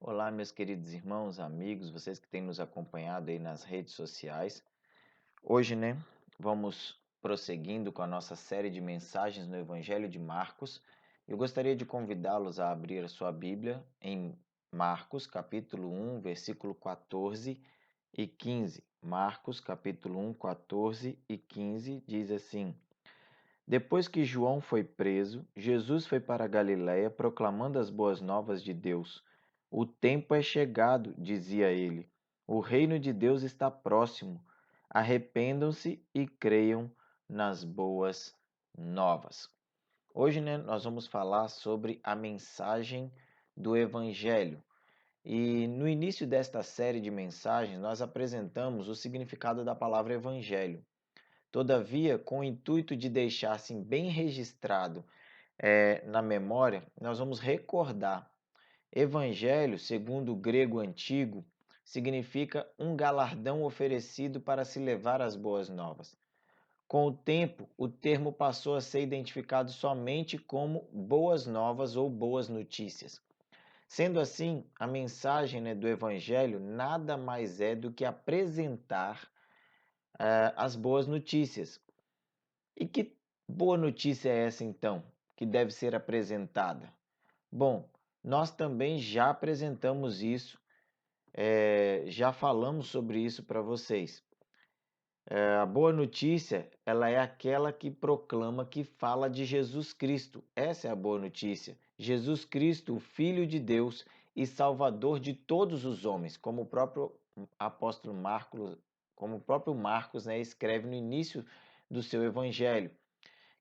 Olá, meus queridos irmãos, amigos, vocês que têm nos acompanhado aí nas redes sociais. Hoje, vamos prosseguindo com a nossa série de mensagens no Evangelho de Marcos. Eu gostaria de convidá-los a abrir a sua Bíblia em Marcos, capítulo 1, versículo 14 e 15. Marcos, capítulo 1, 14 e 15 diz assim: Depois que João foi preso, Jesus foi para a Galiléia proclamando as boas novas de Deus. O tempo é chegado, dizia ele. O reino de Deus está próximo. Arrependam-se e creiam nas boas novas. Hoje, nós vamos falar sobre a mensagem do Evangelho. E no início desta série de mensagens, nós apresentamos o significado da palavra Evangelho. Todavia, com o intuito de deixar assim bem registrado na memória, nós vamos recordar. Evangelho, segundo o grego antigo, significa um galardão oferecido para se levar as boas novas. Com o tempo, o termo passou a ser identificado somente como boas novas ou boas notícias. Sendo assim, a mensagem do Evangelho nada mais é do que apresentar as boas notícias. E que boa notícia é essa, então, que deve ser apresentada? Bom, nós também já apresentamos isso, já falamos sobre isso para vocês. A boa notícia, ela é aquela que proclama, que fala de Jesus Cristo. Essa é a boa notícia. Jesus Cristo, o Filho de Deus e Salvador de todos os homens, como o próprio apóstolo Marcos, como o próprio Marcos, escreve no início do seu evangelho,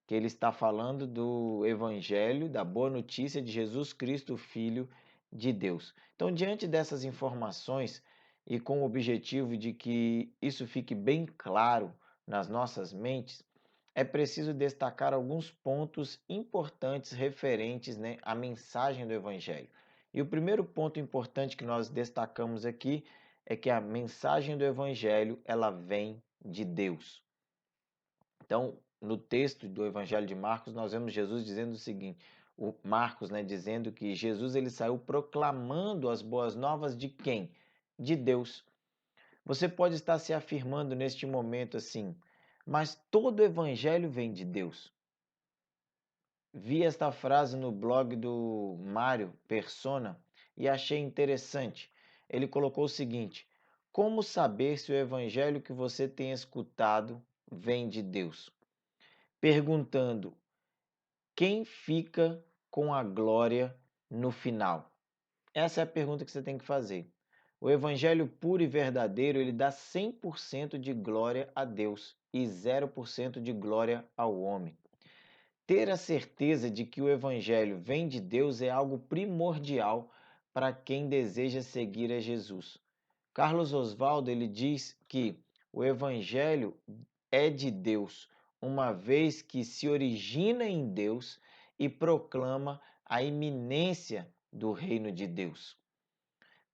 que ele está falando do evangelho, da boa notícia de Jesus Cristo, Filho de Deus. Então, diante dessas informações e com o objetivo de que isso fique bem claro nas nossas mentes, é preciso destacar alguns pontos importantes referentes, à mensagem do evangelho. E o primeiro ponto importante que nós destacamos aqui é que a mensagem do evangelho, ela vem de Deus. Então, no texto do Evangelho de Marcos, nós vemos Jesus dizendo o seguinte, o Marcos, dizendo que Jesus ele saiu proclamando as boas novas de quem? De Deus. Você pode estar se afirmando neste momento assim, mas todo o Evangelho vem de Deus. Vi esta frase no blog do Mário Persona e achei interessante. Ele colocou o seguinte: como saber se o Evangelho que você tem escutado vem de Deus? Perguntando: quem fica com a glória no final? Essa é a pergunta que você tem que fazer. O evangelho puro e verdadeiro, ele dá 100% de glória a Deus e 0% de glória ao homem. Ter a certeza de que o evangelho vem de Deus é algo primordial para quem deseja seguir a Jesus. Carlos Oswaldo ele diz que o evangelho é de Deus, uma vez que se origina em Deus e proclama a iminência do reino de Deus.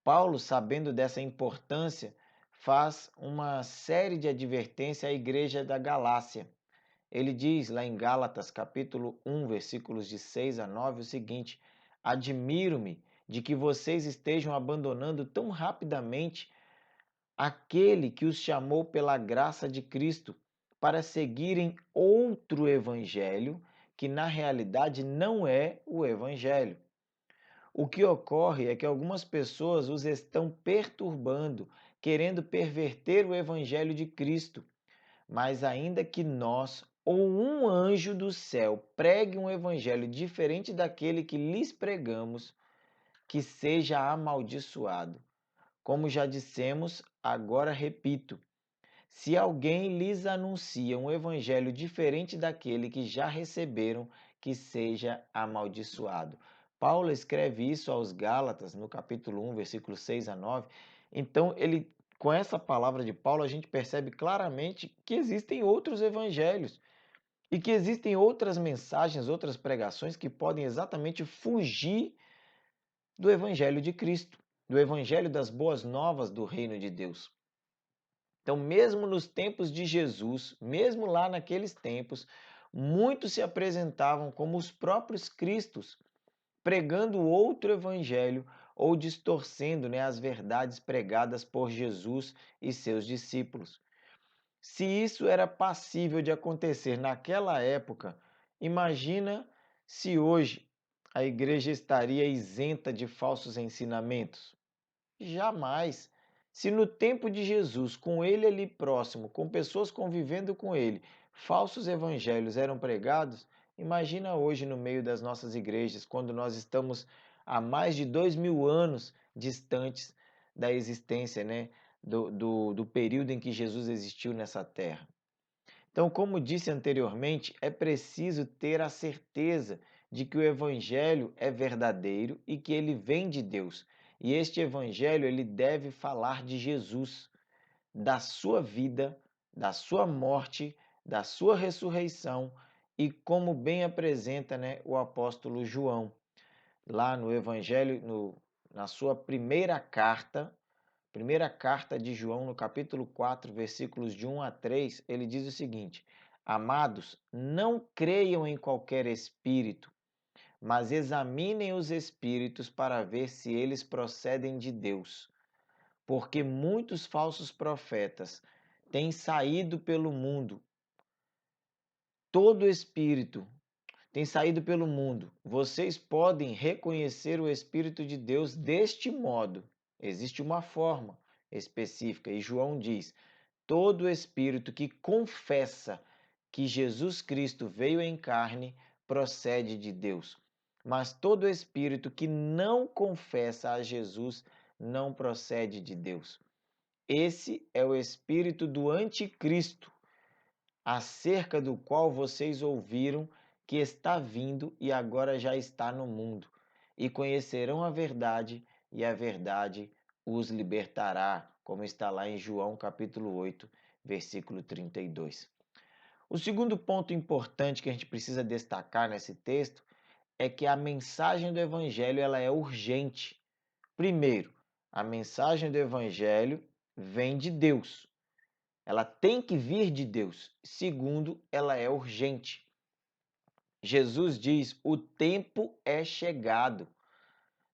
Paulo, sabendo dessa importância, faz uma série de advertências à igreja da Galácia. Ele diz lá em Gálatas, capítulo 1, versículos de 6 a 9, o seguinte: admiro-me de que vocês estejam abandonando tão rapidamente aquele que os chamou pela graça de Cristo para seguirem outro evangelho que na realidade não é o evangelho. O que ocorre é que algumas pessoas os estão perturbando, querendo perverter o evangelho de Cristo. Mas ainda que nós ou um anjo do céu pregue um evangelho diferente daquele que lhes pregamos, que seja amaldiçoado. Como já dissemos, agora repito: se alguém lhes anuncia um evangelho diferente daquele que já receberam, que seja amaldiçoado. Paulo escreve isso aos Gálatas, no capítulo 1, versículos 6 a 9. Então, com essa palavra de Paulo, a gente percebe claramente que existem outros evangelhos e que existem outras mensagens, outras pregações que podem exatamente fugir do evangelho de Cristo, do evangelho das boas novas do reino de Deus. Então, mesmo nos tempos de Jesus, mesmo lá naqueles tempos, muitos se apresentavam como os próprios Cristos, pregando outro evangelho, ou distorcendo, né, as verdades pregadas por Jesus e seus discípulos. Se isso era passível de acontecer naquela época, imagina se hoje a igreja estaria isenta de falsos ensinamentos. Jamais. Se no tempo de Jesus, com ele ali próximo, com pessoas convivendo com ele, falsos evangelhos eram pregados, imagina hoje no meio das nossas igrejas, quando nós estamos há mais de 2000 anos distantes da existência, né, do período em que Jesus existiu nessa terra. Então, como disse anteriormente, é preciso ter a certeza de que o evangelho é verdadeiro e que ele vem de Deus. E este evangelho ele deve falar de Jesus, da sua vida, da sua morte, da sua ressurreição e como bem apresenta, né, o apóstolo João lá no evangelho, na sua primeira carta de João, no capítulo 4, versículos de 1 a 3, ele diz o seguinte: Amados, não creiam em qualquer espírito, mas examinem os espíritos para ver se eles procedem de Deus. Porque muitos falsos profetas têm saído pelo mundo. Todo espírito tem saído pelo mundo. Vocês podem reconhecer o Espírito de Deus deste modo. Existe uma forma específica, e João diz: todo espírito que confessa que Jesus Cristo veio em carne procede de Deus. Mas todo espírito que não confessa a Jesus não procede de Deus. Esse é o espírito do anticristo, acerca do qual vocês ouviram que está vindo e agora já está no mundo. E conhecerão a verdade, e a verdade os libertará, como está lá em João capítulo 8, versículo 32. O segundo ponto importante que a gente precisa destacar nesse texto é que a mensagem do evangelho ela é urgente. Primeiro, a mensagem do evangelho vem de Deus. Ela tem que vir de Deus. Segundo, ela é urgente. Jesus diz: o tempo é chegado.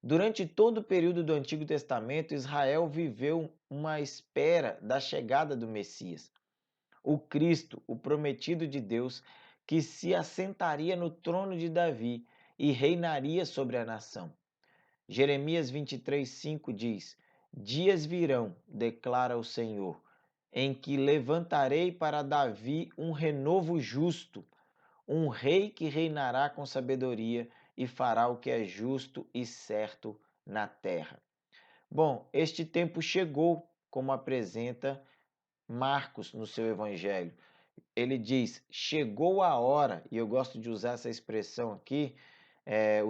Durante todo o período do Antigo Testamento, Israel viveu uma espera da chegada do Messias, o Cristo, o prometido de Deus, que se assentaria no trono de Davi e reinaria sobre a nação. Jeremias 23:5 diz: Dias virão, declara o Senhor, em que levantarei para Davi um renovo justo, um rei que reinará com sabedoria e fará o que é justo e certo na terra. Bom, este tempo chegou, como apresenta Marcos no seu evangelho. Ele diz: chegou a hora, e eu gosto de usar essa expressão aqui, é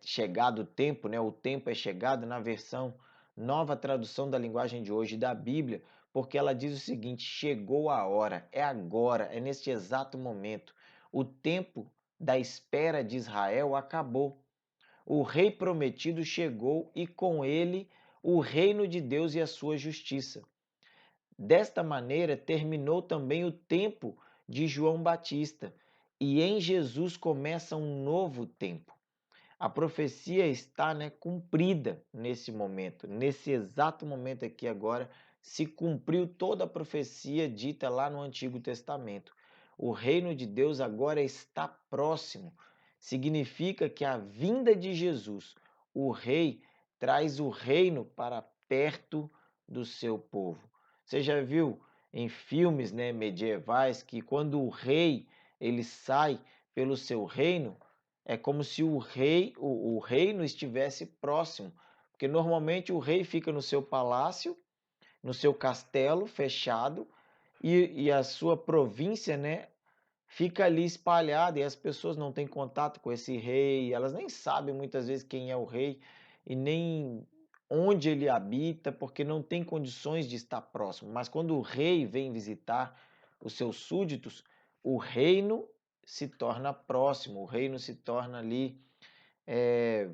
chegado o tempo, né? O tempo é chegado na versão nova tradução da linguagem de hoje da Bíblia, porque ela diz o seguinte: chegou a hora, é agora, é neste exato momento. O tempo da espera de Israel acabou. O rei prometido chegou e com ele o reino de Deus e a sua justiça. Desta maneira, terminou também o tempo de João Batista, e em Jesus começa um novo tempo. A profecia está, né, cumprida nesse momento, nesse exato momento aqui agora, se cumpriu toda a profecia dita lá no Antigo Testamento. O reino de Deus agora está próximo. Significa que a vinda de Jesus, o rei, traz o reino para perto do seu povo. Você já viu em filmes, né, medievais que quando o rei ele sai pelo seu reino, é como se o reino estivesse próximo, porque normalmente o rei fica no seu palácio, no seu castelo fechado, e a sua província, né, fica ali espalhada e as pessoas não têm contato com esse rei, elas nem sabem muitas vezes quem é o rei e nem onde ele habita, porque não tem condições de estar próximo. Mas quando o rei vem visitar os seus súditos, o reino se torna próximo, o reino se torna ali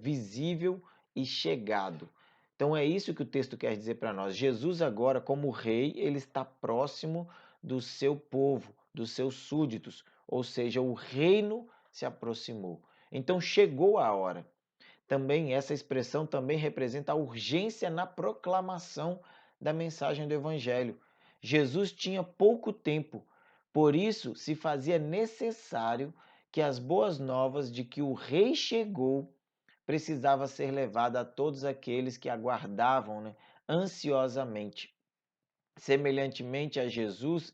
visível e chegado. Então é isso que o texto quer dizer para nós. Jesus agora, como rei, ele está próximo do seu povo, dos seus súditos, ou seja, o reino se aproximou. Então chegou a hora. também essa expressão também representa a urgência na proclamação da mensagem do evangelho. Jesus tinha pouco tempo, por isso se fazia necessário que as boas novas de que o rei chegou precisava ser levada a todos aqueles que aguardavam, né, ansiosamente. Semelhantemente a Jesus,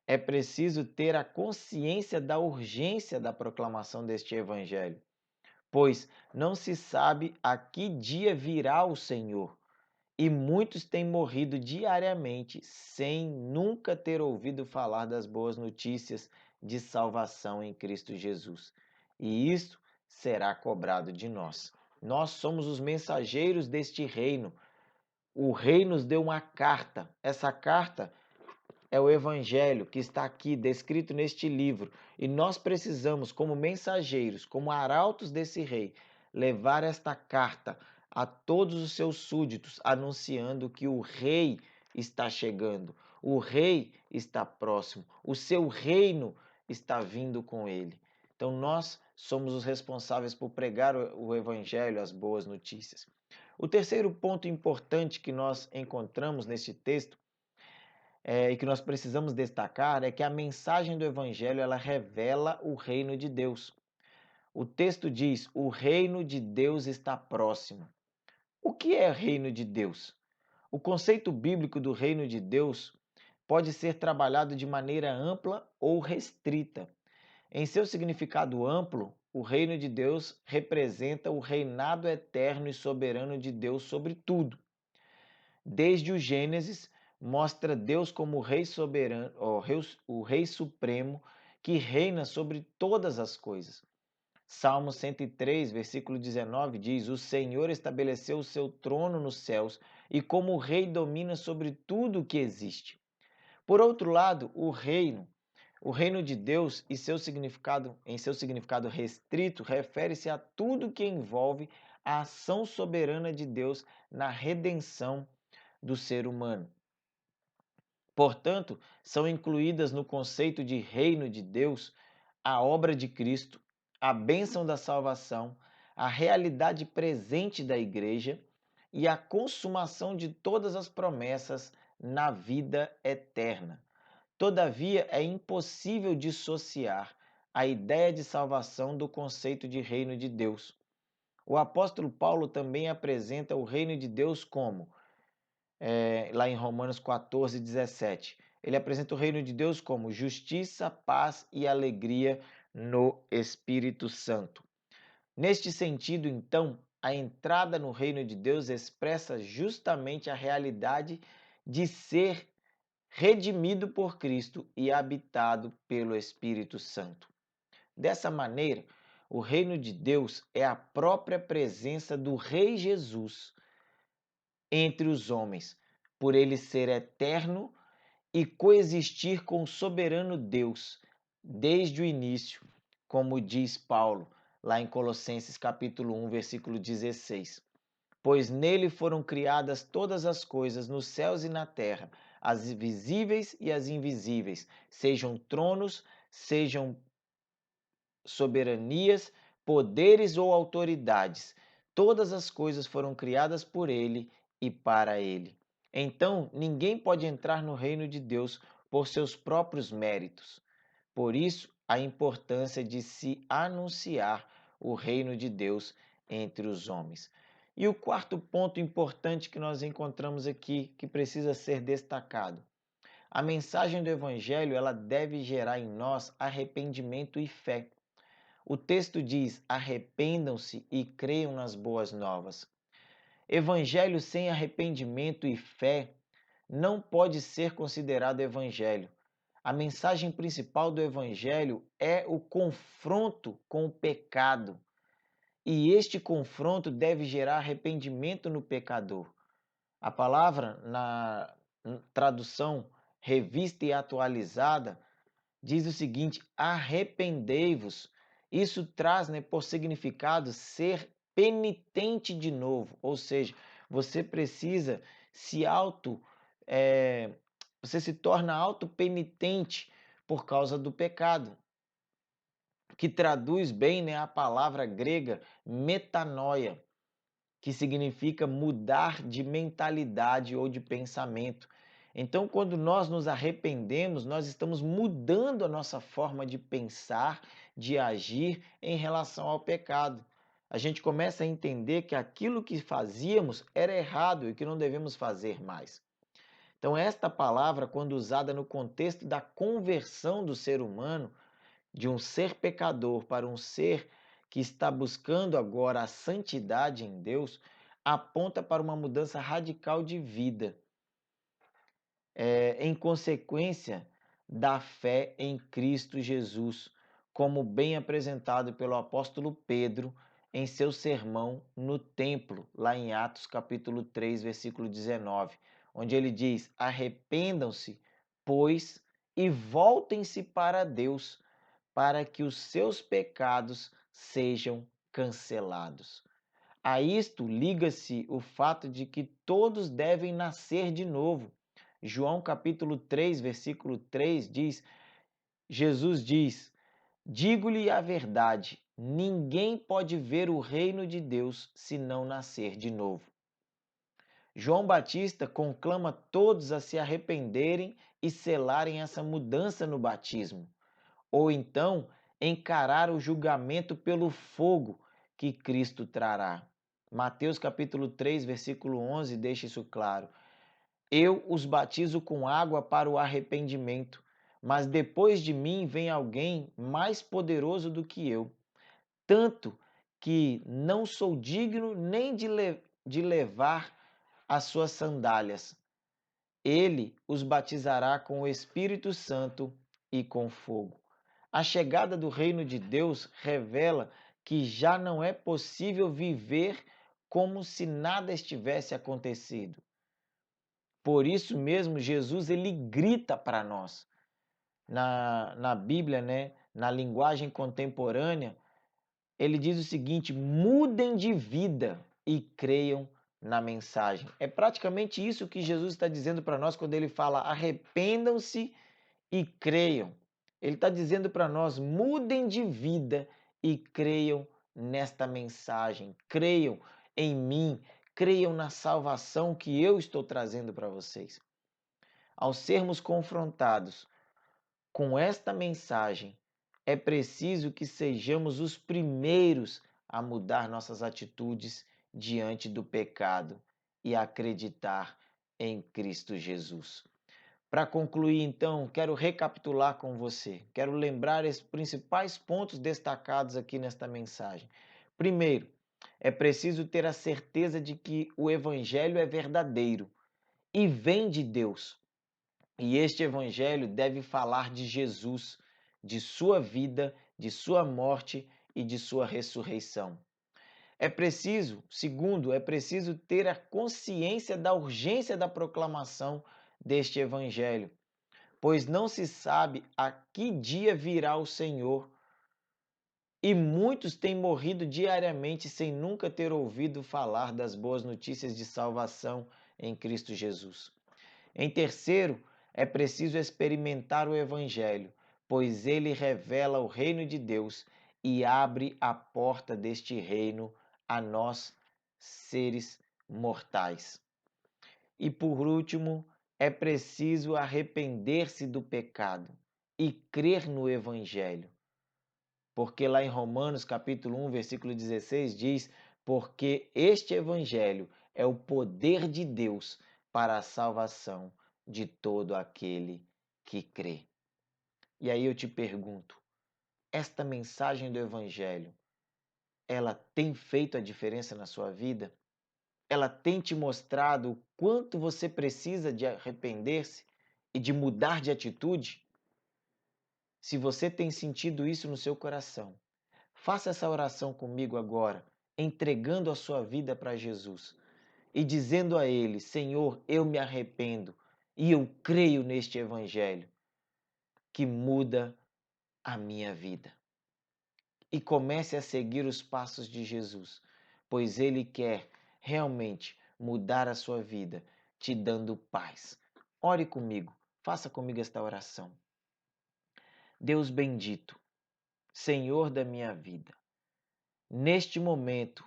é preciso ter a consciência da urgência da proclamação deste evangelho, pois não se sabe a que dia virá o Senhor, e muitos têm morrido diariamente sem nunca ter ouvido falar das boas notícias de salvação em Cristo Jesus. E isso será cobrado de nós. Nós somos os mensageiros deste reino. O rei nos deu uma carta. Essa carta é o evangelho que está aqui descrito neste livro, e nós precisamos, como mensageiros, como arautos desse rei, levar esta carta a todos os seus súditos, anunciando que o rei está chegando, o rei está próximo, o seu reino está vindo com ele. Então nós somos os responsáveis por pregar o evangelho, as boas notícias. O terceiro ponto importante que nós encontramos neste texto e que nós precisamos destacar é que a mensagem do Evangelho ela revela o reino de Deus. O texto diz: o reino de Deus está próximo. O que é reino de Deus? O conceito bíblico do reino de Deus pode ser trabalhado de maneira ampla ou restrita. Em seu significado amplo, o reino de Deus representa o reinado eterno e soberano de Deus sobre tudo. Desde o Gênesis, mostra Deus como o Rei soberano, o Rei Supremo, que reina sobre todas as coisas. Salmo 103, versículo 19 diz: o Senhor estabeleceu o seu trono nos céus e como rei domina sobre tudo o que existe. Por outro lado, o reino de Deus e em seu significado restrito, refere-se a tudo que envolve a ação soberana de Deus na redenção do ser humano. Portanto, são incluídas no conceito de reino de Deus a obra de Cristo, a bênção da salvação, a realidade presente da igreja e a consumação de todas as promessas na vida eterna. Todavia, é impossível dissociar a ideia de salvação do conceito de reino de Deus. O apóstolo Paulo também apresenta o reino de Deus como lá em Romanos 14, 17. Ele apresenta o reino de Deus como justiça, paz e alegria no Espírito Santo. Neste sentido, então, a entrada no reino de Deus expressa justamente a realidade de ser redimido por Cristo e habitado pelo Espírito Santo. Dessa maneira, o reino de Deus é a própria presença do Rei Jesus entre os homens, por ele ser eterno e coexistir com o soberano Deus desde o início, como diz Paulo lá em Colossenses capítulo 1, versículo 16. Pois nele foram criadas todas as coisas nos céus e na terra, as visíveis e as invisíveis, sejam tronos, sejam soberanias, poderes ou autoridades. Todas as coisas foram criadas por ele e para ele. Então, ninguém pode entrar no reino de Deus por seus próprios méritos. Por isso, a importância de se anunciar o reino de Deus entre os homens. E o quarto ponto importante que nós encontramos aqui, que precisa ser destacado. A mensagem do evangelho, ela deve gerar em nós arrependimento e fé. O texto diz: arrependam-se e creiam nas boas novas. Evangelho sem arrependimento e fé não pode ser considerado evangelho. A mensagem principal do evangelho é o confronto com o pecado. E este confronto deve gerar arrependimento no pecador. A palavra, na tradução revista e atualizada, diz o seguinte: arrependei-vos. Isso traz, por significado ser penitente de novo, ou seja, você precisa se você se torna auto-penitente por causa do pecado, que traduz bem, a palavra grega metanoia. que significa mudar de mentalidade ou de pensamento. Então, quando nós nos arrependemos, nós estamos mudando a nossa forma de pensar, de agir em relação ao pecado. A gente começa a entender que aquilo que fazíamos era errado e que não devemos fazer mais. Então, esta palavra, quando usada no contexto da conversão do ser humano, de um ser pecador para um ser que está buscando agora a santidade em Deus, aponta para uma mudança radical de vida, em consequência da fé em Cristo Jesus, como bem apresentado pelo apóstolo Pedro em seu sermão no templo, lá em Atos capítulo 3, versículo 19, onde ele diz: "Arrependam-se, pois, e voltem-se para Deus, para que os seus pecados sejam cancelados." A isto liga-se o fato de que todos devem nascer de novo. João capítulo 3, versículo 3 diz, Jesus diz: "Digo-lhe a verdade, ninguém pode ver o reino de Deus se não nascer de novo." João Batista conclama todos a se arrependerem e selarem essa mudança no batismo, ou então encarar o julgamento pelo fogo que Cristo trará. Mateus capítulo 3, versículo 11 deixa isso claro. "Eu os batizo com água para o arrependimento, mas depois de mim vem alguém mais poderoso do que eu, tanto que não sou digno nem de levar as suas sandálias. Ele os batizará com o Espírito Santo e com fogo." A chegada do reino de Deus revela que já não é possível viver como se nada estivesse acontecido. Por isso mesmo, Jesus ele grita para nós. Na Bíblia, né, na linguagem contemporânea, ele diz o seguinte: mudem de vida e creiam na mensagem. É praticamente isso que Jesus está dizendo para nós quando ele fala: arrependam-se e creiam. Ele está dizendo para nós: mudem de vida e creiam nesta mensagem, creiam em mim, creiam na salvação que eu estou trazendo para vocês. Ao sermos confrontados com esta mensagem, é preciso que sejamos os primeiros a mudar nossas atitudes diante do pecado e acreditar em Cristo Jesus. Para concluir, então, quero recapitular com você. Quero lembrar os principais pontos destacados aqui nesta mensagem. Primeiro, é preciso ter a certeza de que o Evangelho é verdadeiro e vem de Deus. E este Evangelho deve falar de Jesus, de sua vida, de sua morte e de sua ressurreição. Segundo, é preciso ter a consciência da urgência da proclamação deste Evangelho, pois não se sabe a que dia virá o Senhor, e muitos têm morrido diariamente sem nunca ter ouvido falar das boas notícias de salvação em Cristo Jesus. Em terceiro, é preciso experimentar o Evangelho, pois ele revela o reino de Deus e abre a porta deste reino a nós, seres mortais. E por último, é preciso arrepender-se do pecado e crer no Evangelho. Porque lá em Romanos capítulo 1, versículo 16 diz: "Porque este Evangelho é o poder de Deus para a salvação de todo aquele que crê." E aí eu te pergunto, esta mensagem do Evangelho, ela tem feito a diferença na sua vida? Ela tem te mostrado o quanto você precisa de arrepender-se e de mudar de atitude? Se você tem sentido isso no seu coração, faça essa oração comigo agora, entregando a sua vida para Jesus e dizendo a Ele: Senhor, eu me arrependo e eu creio neste Evangelho que muda a minha vida. E comece a seguir os passos de Jesus, pois Ele quer realmente mudar a sua vida, te dando paz. Ore comigo, faça comigo esta oração. Deus bendito, Senhor da minha vida, neste momento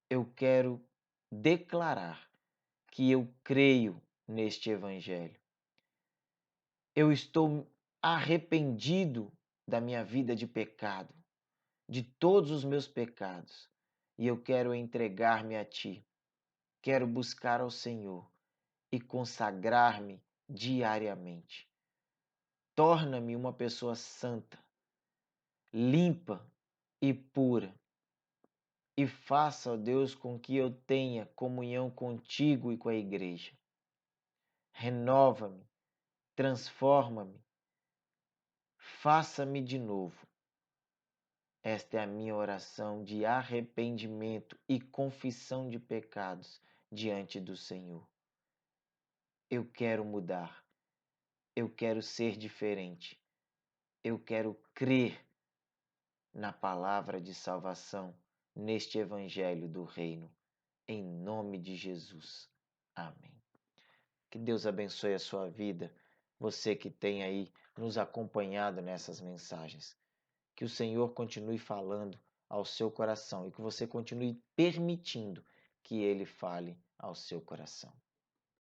eu quero declarar que eu creio neste Evangelho. Eu estou arrependido da minha vida de pecado, de todos os meus pecados, e eu quero entregar-me a Ti. Quero buscar ao Senhor e consagrar-me diariamente. Torna-me uma pessoa santa, limpa e pura. E faça, ó Deus, com que eu tenha comunhão contigo e com a igreja. Renova-me, transforma-me, faça-me de novo. Esta é a minha oração de arrependimento e confissão de pecados diante do Senhor. Eu quero mudar, eu quero ser diferente, eu quero crer na palavra de salvação, neste Evangelho do Reino, em nome de Jesus. Amém. Que Deus abençoe a sua vida, você que tem aí nos acompanhado nessas mensagens. Que o Senhor continue falando ao seu coração e que você continue permitindo que Ele fale ao seu coração.